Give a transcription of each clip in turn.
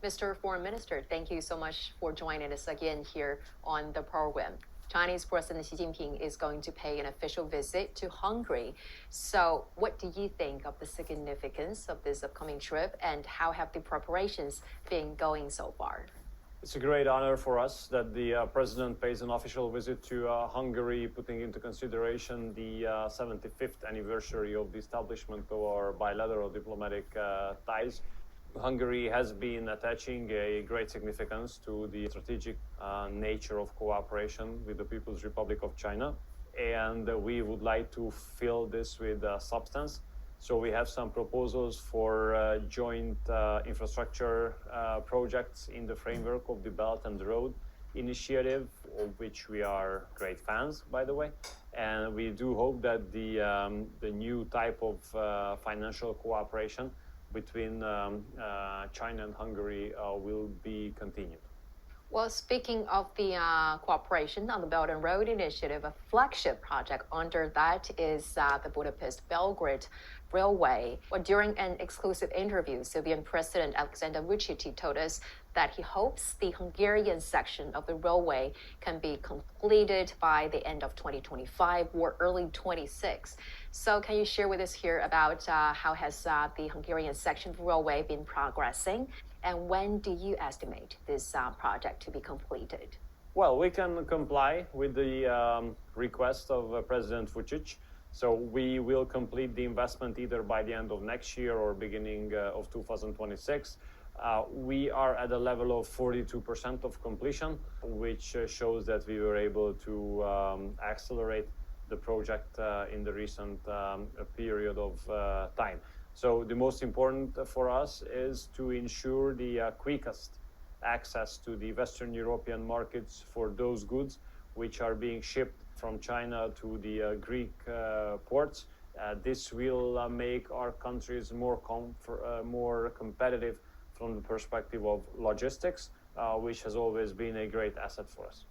Mr. Foreign Minister, thank you so much for joining us again here on the program. Chinese President Xi Jinping is going to pay an official visit to Hungary. So what do you think of the significance of this upcoming trip, and how have the preparations been going so far? It's a great honor for us that the President pays an official visit to Hungary, putting into consideration the 75th anniversary of the establishment of our bilateral diplomatic ties. Hungary has been attaching a great significance to the strategic nature of cooperation with the People's Republic of China, and we would like to fill this with substance. So we have some proposals for joint infrastructure projects in the framework of the Belt and Road Initiative, of which we are great fans, by the way. And we do hope that the new type of financial cooperation between China and Hungary will be continued. Well, speaking of the cooperation on the Belt and Road Initiative, a flagship project under that is the Budapest-Belgrade Railway. Well, during an exclusive interview, Serbian President Aleksandar Vučić told us that he hopes the Hungarian section of the railway can be completed by the end of 2025 or early 26. So can you share with us here about how has the Hungarian section of the railway been progressing? And when do you estimate this project to be completed? Well, we can comply with the request of President Vučić. So we will complete the investment either by the end of next year or beginning of 2026. We are at a level of 42% of completion, which shows that we were able to accelerate the project in the recent period of time. So the most important for us is to ensure the quickest access to the Western European markets for those goods which are being shipped from China to the Greek ports. This will make our countries more competitive from the perspective of logistics, which has always been a great asset for us.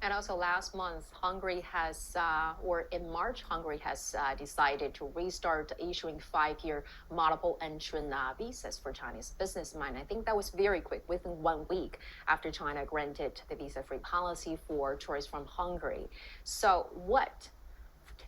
And also last month, Hungary has, or in March, Hungary has decided to restart issuing 5-year multiple entrant visas for Chinese businessmen. I think that was very quick, within 1 week after China granted the visa-free policy for tourists from Hungary. So what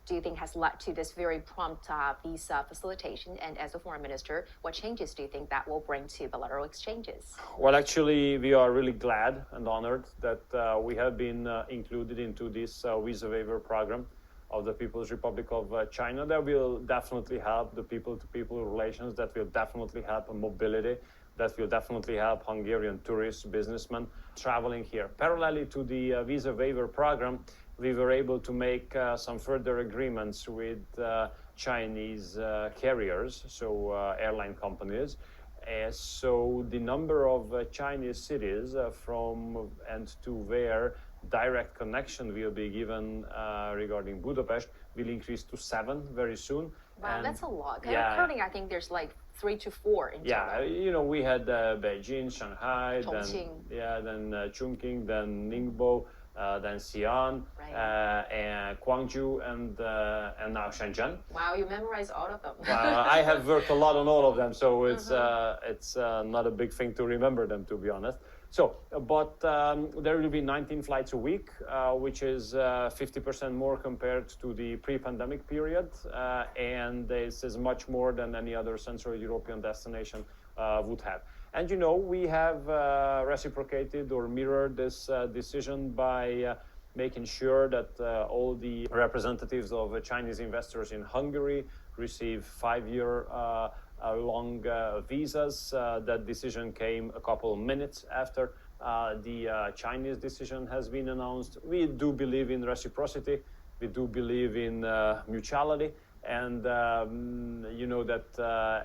do you think has led to this very prompt visa facilitation? And as a foreign minister, what changes do you think that will bring to bilateral exchanges? Well, actually, we are really glad and honored that we have been included into this visa waiver program of the People's Republic of China. That will definitely help the people-to-people relations, that will definitely help mobility, that will definitely help Hungarian tourists, businessmen traveling here. Parallelly to the visa waiver program, we were able to make some further agreements with Chinese carriers, so airline companies. So the number of Chinese cities from and to where direct connection will be given regarding Budapest will increase to 7 very soon. Wow, and that's a lot. Yeah, currently, I think there's like 3 to 4 in total. Yeah, we had Beijing, Shanghai, then Chongqing, then Ningbo, then Xi'an, right. And Guangzhou, and now Shenzhen. Wow, you memorize all of them. I have worked a lot on all of them, so it's not a big thing to remember them, to be honest. So, but there will be 19 flights a week, which is 50% more compared to the pre-pandemic period, and this is much more than any other Central European destination would have. And we have reciprocated or mirrored this decision by making sure that all the representatives of Chinese investors in Hungary receive 5-year long visas. That decision came a couple of minutes after the Chinese decision has been announced. We do believe in reciprocity. We do believe in mutuality. And that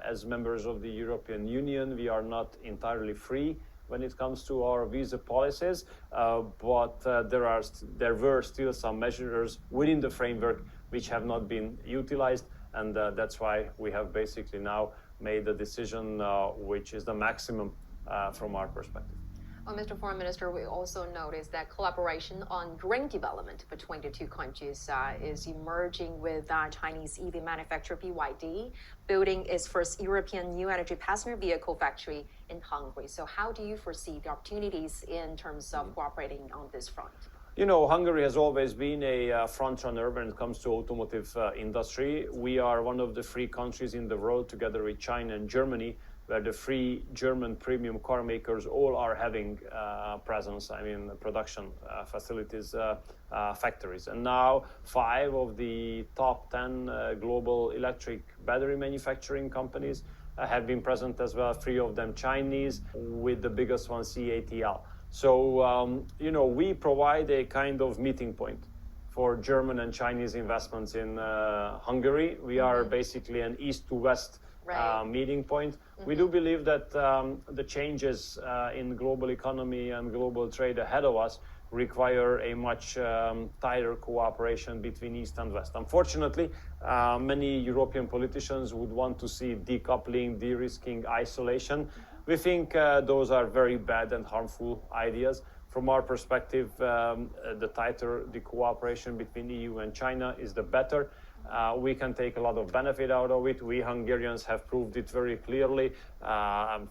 as members of the European Union, we are not entirely free when it comes to our visa policies, but there were still some measures within the framework which have not been utilized, and that's why we have basically now made a decision which is the maximum from our perspective. Well, Mr. Foreign Minister, we also noticed that collaboration on green development between the two countries is emerging with Chinese EV manufacturer BYD building its first European new energy passenger vehicle factory in Hungary. So how do you foresee the opportunities in terms of cooperating on this front? You know, Hungary has always been a front runner when it comes to automotive industry. We are one of the 3 countries in the world, together with China and Germany, where the 3 German premium car makers all are having presence, production facilities, factories. And now 5 of the top 10 global electric battery manufacturing companies have been present as well, 3 of them Chinese, with the biggest one CATL. So, you know, we provide a kind of meeting point for German and Chinese investments in Hungary. We are basically an east to west meeting point. We do believe that the changes in global economy and global trade ahead of us require a much tighter cooperation between East and West. Unfortunately, many European politicians would want to see decoupling, de-risking, isolation. We think those are very bad and harmful ideas. From our perspective, the tighter the cooperation between EU and China is, the better. We can take a lot of benefit out of it. We Hungarians have proved it very clearly.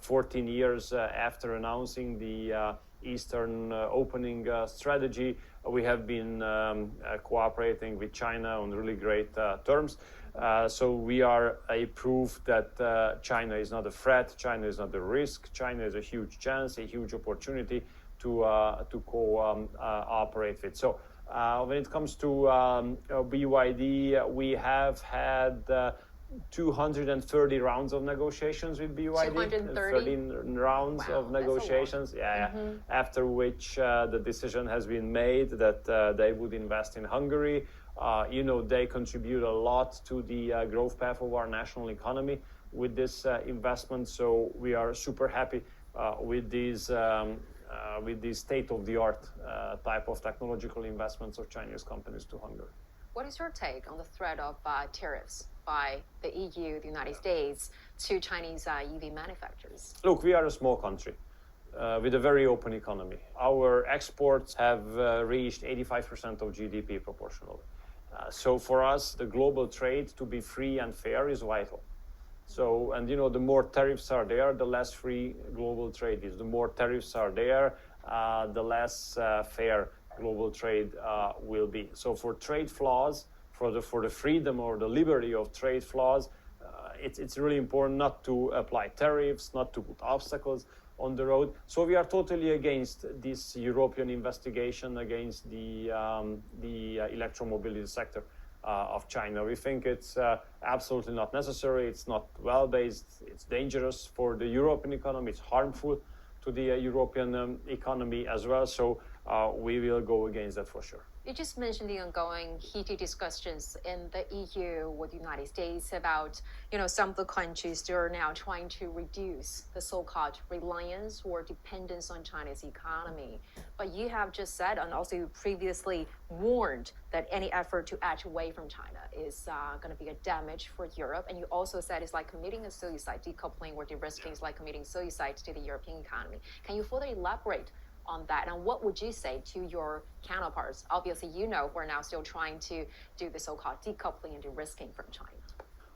14 years after announcing the Eastern opening strategy, we have been cooperating with China on really great terms. So we are a proof that China is not a threat, China is not a risk, China is a huge chance, a huge opportunity to cooperate with. So when it comes to BYD, we have had 230 rounds of negotiations with BYD. 213 rounds of negotiations. After which the decision has been made that they would invest in Hungary. You know, they contribute a lot to the growth path of our national economy with this investment. So we are super happy with these state-of-the-art type of technological investments of Chinese companies to Hungary. What is your take on the threat of tariffs by the EU, the United States, to Chinese EV manufacturers? Look, we are a small country with a very open economy. Our exports have reached 85% of GDP proportionally. So for us, the global trade to be free and fair is vital. So, and you know, the more tariffs are there, the less free global trade is. The more tariffs are there, the less fair global trade will be. So for trade flaws, for the freedom or the liberty of trade flaws, it's really important not to apply tariffs, not to put obstacles on the road. So we are totally against this European investigation against the electromobility sector of China. We think it's absolutely not necessary. It's not well-based. It's dangerous for the European economy. It's harmful to the European economy as well. So we will go against that for sure. You just mentioned the ongoing heated discussions in the EU with the United States about, you know, some of the countries that are now trying to reduce the so-called reliance or dependence on China's economy. But you have just said, and also previously warned, that any effort to edge away from China is going to be a damage for Europe. And you also said it's like committing a suicide, decoupling or de-risking is like committing suicide to the European economy. Can you further elaborate on that? And what would you say to your counterparts? Obviously, you know, we're now still trying to do the so-called decoupling and de-risking from China.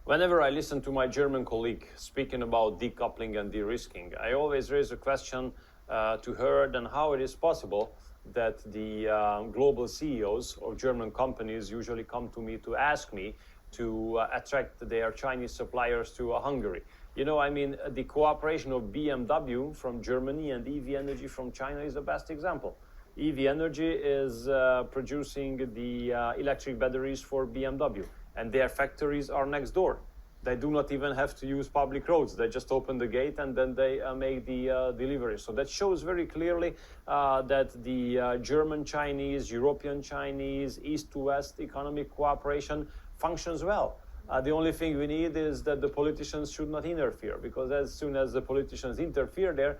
Whenever I listen to my German colleague speaking about decoupling and de-risking, I always raise a question to her, then how it is possible that the global CEOs of German companies usually come to me to ask me to attract their Chinese suppliers to Hungary. You know, I mean, the cooperation of BMW from Germany and EV Energy from China is the best example. EV Energy is producing the electric batteries for BMW, and their factories are next door. They do not even have to use public roads. They just open the gate and then they make the delivery. So that shows very clearly that the German-Chinese, European-Chinese, East-to-West economic cooperation functions well. The only thing we need is that the politicians should not interfere, because as soon as the politicians interfere there,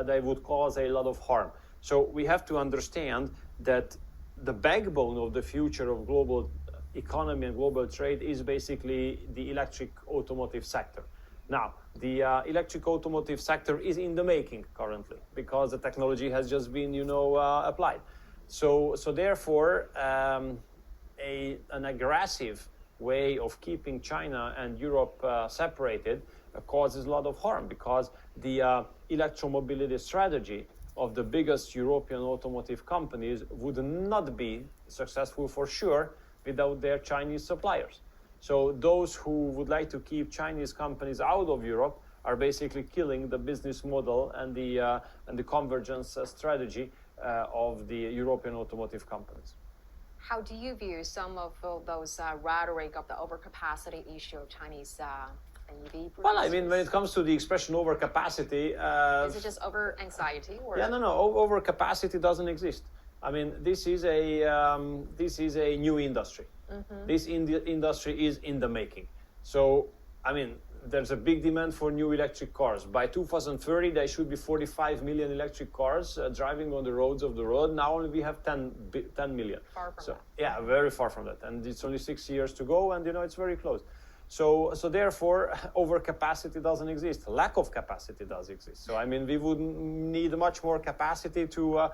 they would cause a lot of harm. So we have to understand that the backbone of the future of global economy and global trade is basically the electric automotive sector. Now, the electric automotive sector is in the making currently because the technology has just been, applied. So therefore, an aggressive way of keeping China and Europe separated causes a lot of harm because the electromobility strategy of the biggest European automotive companies would not be successful for sure without their Chinese suppliers. So those who would like to keep Chinese companies out of Europe are basically killing the business model and the convergence strategy of the European automotive companies. How do you view some of those rhetoric of the overcapacity issue of Chinese EV producers? Well, I mean, when it comes to the expression overcapacity... is it just over anxiety? Or? Yeah, no, overcapacity doesn't exist. I mean, this is a new industry. Mm-hmm. This industry is in the making. So, I mean, there's a big demand for new electric cars. By 2030, there should be 45 million electric cars driving on the roads of the world. Now we have 10 million. Far from that. Yeah, very far from that. And it's only 6 years to go, and it's very close. So therefore, overcapacity doesn't exist. Lack of capacity does exist. So I mean, we would need much more capacity to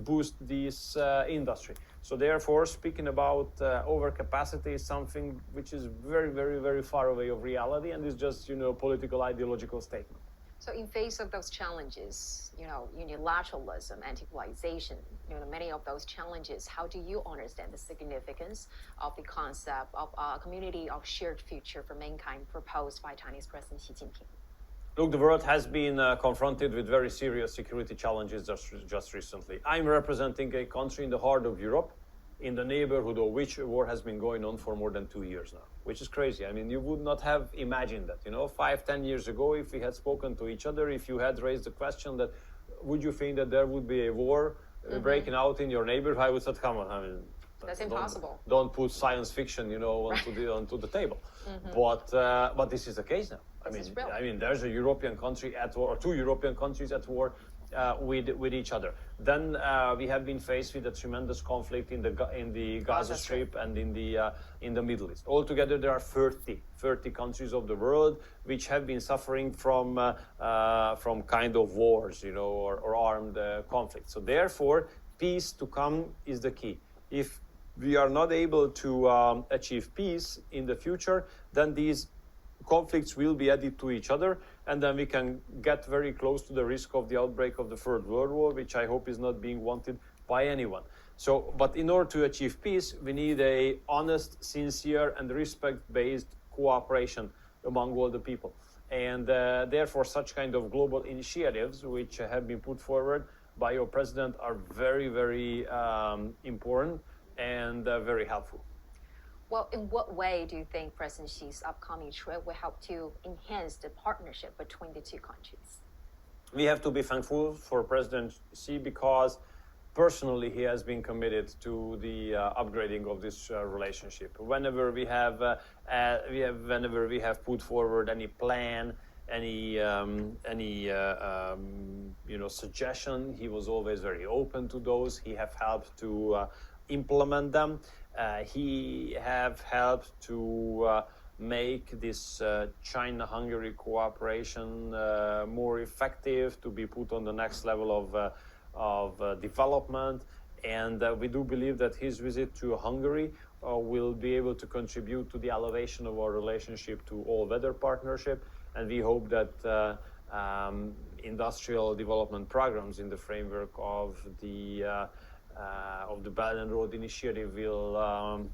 boost this industry. So therefore, speaking about overcapacity is something which is very, very, very far away of reality, and is just political ideological statement. So in face of those challenges, unilateralism, anti-globalization, many of those challenges, how do you understand the significance of the concept of a community of shared future for mankind proposed by Chinese President Xi Jinping? Look, the world has been confronted with very serious security challenges just recently. I'm representing a country in the heart of Europe, in the neighborhood of which a war has been going on for more than 2 years now, which is crazy. I mean, you would not have imagined that, 5-10 years ago, if we had spoken to each other, if you had raised the question that, would you think that there would be a war breaking out in your neighborhood, I would say, come on, I mean, that's impossible. Don't put science fiction, onto the table. But this is the case now. I mean, there's a European country at war, or 2 European countries at war with each other. Then we have been faced with a tremendous conflict in the Gaza Strip and in the Middle East. Altogether, there are 30 countries of the world which have been suffering from kind of wars, or armed conflicts. So therefore, peace to come is the key. If we are not able to achieve peace in the future, then these conflicts will be added to each other, and then we can get very close to the risk of the outbreak of the Third World War, which I hope is not being wanted by anyone. So, but in order to achieve peace, we need a honest, sincere, and respect-based cooperation among all the people. And therefore, such kind of global initiatives, which have been put forward by your president, are very, very important and very helpful. Well, in what way do you think President Xi's upcoming trip will help to enhance the partnership between the two countries? We have to be thankful for President Xi because personally he has been committed to the upgrading of this relationship. Whenever we have put forward any plan, any suggestion, he was always very open to those. He have helped to implement them. He have helped to make this China-Hungary cooperation more effective, to be put on the next level of development. And we do believe that his visit to Hungary will be able to contribute to the elevation of our relationship to all-weather partnership. And we hope that industrial development programs in the framework of the Belt and Road Initiative will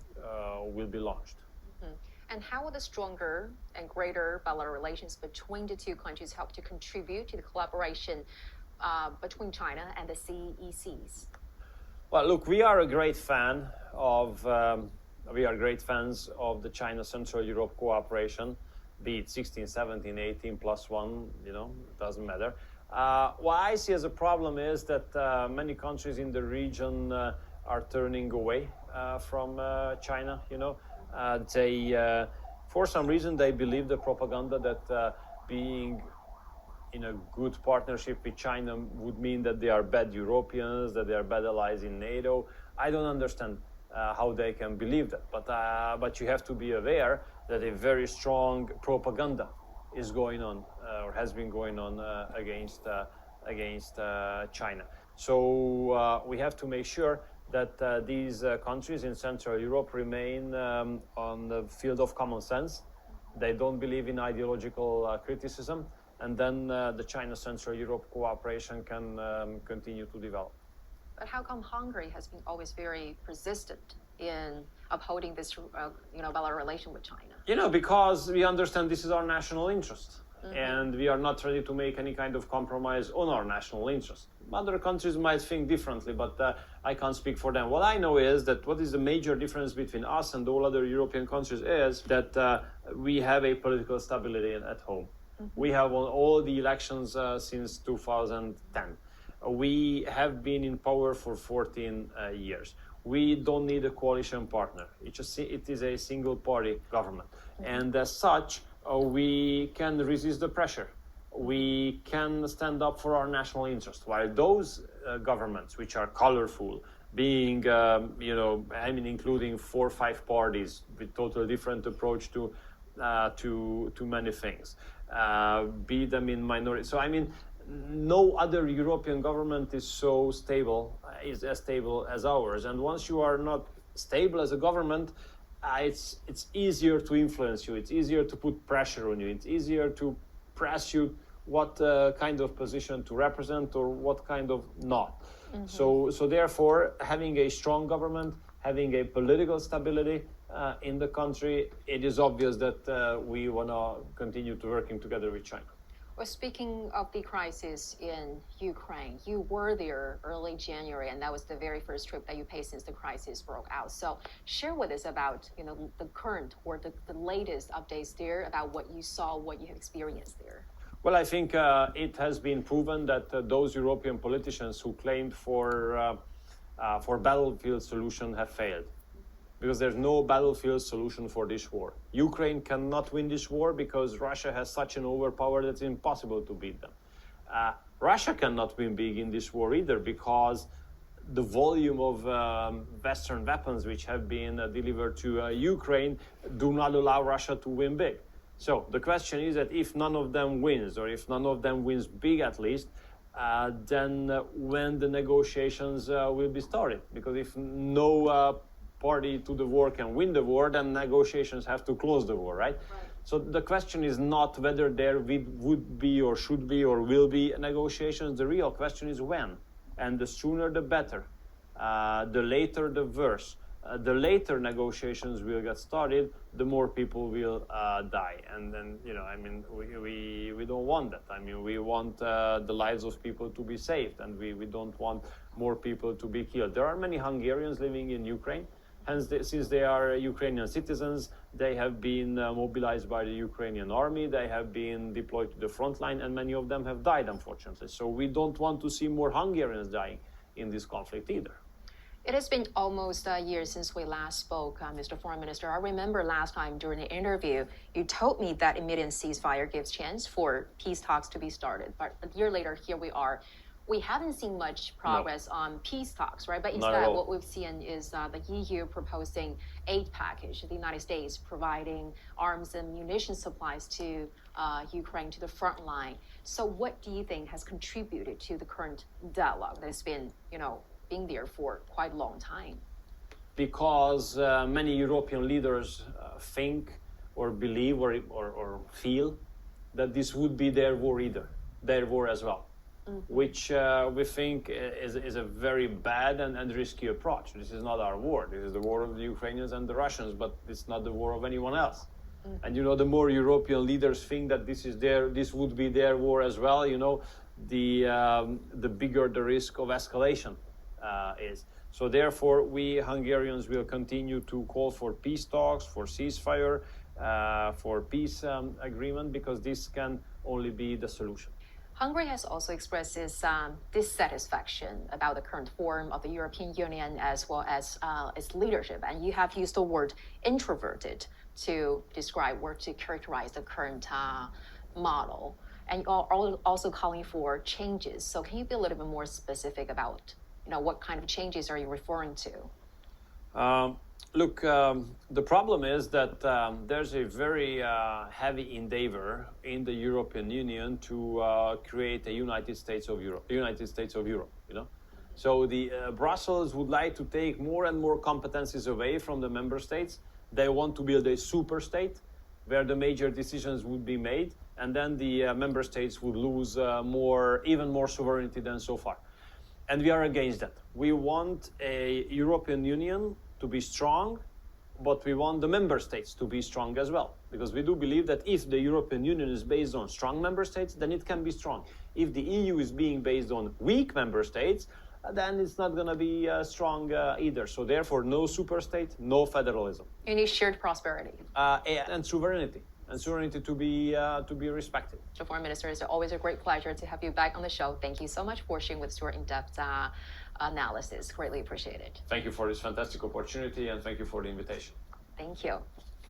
be launched. Mm-hmm. And how will the stronger and greater bilateral relations between the two countries help to contribute to the collaboration between China and the CECs? Well, look, we are great fans of the China Central Europe cooperation, be it 16, 17, 18 plus 1, it doesn't matter. What I see as a problem is that many countries in the region are turning away from China. They, for some reason, they believe the propaganda that being in a good partnership with China would mean that they are bad Europeans, that they are bad allies in NATO. I don't understand how they can believe that. But you have to be aware that a very strong propaganda is going on or has been going on against China. So we have to make sure that these countries in Central Europe remain on the field of common sense. They don't believe in ideological criticism, and then the China-Central Europe cooperation can continue to develop. But how come Hungary has been always very persistent in upholding this, valid relation with China? Because we understand this is our national interest, and we are not ready to make any kind of compromise on our national interest. Other countries might think differently, but I can't speak for them. What I know is that what is the major difference between us and all other European countries is that we have a political stability at home. We have won all the elections since 2010. We have been in power for 14 years. We don't need a coalition partner. It is a single party government. And as such, we can resist the pressure. We can stand up for our national interest. While those governments, which are colorful, being, including 4 or 5 parties with totally different approach to many things, be them in minority. So, no other European government is so stable, is as stable as ours. And once you are not stable as a government, it's easier to influence you. It's easier to put pressure on you. It's easier to press you what kind of position to represent or what kind of not. So therefore, having a strong government, having a political stability in the country, it is obvious that we want to continue to working together with China. Well, speaking of the crisis in Ukraine, you were there early January, and that was the very first trip that you paid since the crisis broke out. So share with us about, the current or the latest updates there about what you saw, what you have experienced there. Well, I think it has been proven that those European politicians who claimed for battlefield solution have failed. Because there's no battlefield solution for this war. Ukraine cannot win this war because Russia has such an overpower that it's impossible to beat them. Russia cannot win big in this war either because the volume of Western weapons which have been delivered to Ukraine do not allow Russia to win big. So the question is that if none of them wins, or if none of them wins big at least, then when the negotiations will be started. Because if no party to the war can win the war, then negotiations have to close the war, right? So the question is not whether there would be or should be or will be negotiations. The real question is when. And the sooner the better. The later the worse. The later negotiations will get started, the more people will die. And then, we don't want that. We want the lives of people to be saved, and we don't want more people to be killed. There are many Hungarians living in Ukraine. Hence, since they are Ukrainian citizens, they have been mobilized by the Ukrainian army, they have been deployed to the front line, and many of them have died, unfortunately. So we don't want to see more Hungarians dying in this conflict either. It has been almost a year since we last spoke, Mr. Foreign Minister. I remember last time during the interview, you told me that immediate ceasefire gives chance for peace talks to be started. But a year later, here we are. We haven't seen much progress on peace talks, right? But instead, what we've seen is the EU proposing aid package, the United States providing arms and munition supplies to Ukraine, to the front line. So what do you think has contributed to the current dialogue that's been, being there for quite a long time? Because many European leaders think or believe or feel that this would be their war as well. Which we think is a very bad and risky approach. This is not our war. This is the war of the Ukrainians and the Russians, but it's not the war of anyone else. And the more European leaders think that this would be their war as well, the bigger the risk of escalation is. So therefore, we Hungarians will continue to call for peace talks, for ceasefire, for peace agreement, because this can only be the solution. Hungary has also expressed its dissatisfaction about the current form of the European Union as well as its leadership. And you have used the word introverted to describe or to characterize the current model. And you are also calling for changes. So can you be a little bit more specific about, what kind of changes are you referring to? Look, the problem is that there's a very heavy endeavor in the European Union to create a United States of Europe. You know, so the Brussels would like to take more and more competencies away from the member states. They want to build a super state where the major decisions would be made, and then the member states would lose even more sovereignty than so far. And we are against that. We want a European Union to be strong, but we want the member states to be strong as well. Because we do believe that if the European Union is based on strong member states, then it can be strong. If the EU is being based on weak member states, then it's not going to be strong either. So therefore, no super state, no federalism. You need shared prosperity. And sovereignty. And sovereignty to be respected. So Foreign Minister, it's always a great pleasure to have you back on the show. Thank you so much for sharing with us your in-depth analysis. Greatly appreciated. Thank you for this fantastic opportunity, and thank you for the invitation. Thank you.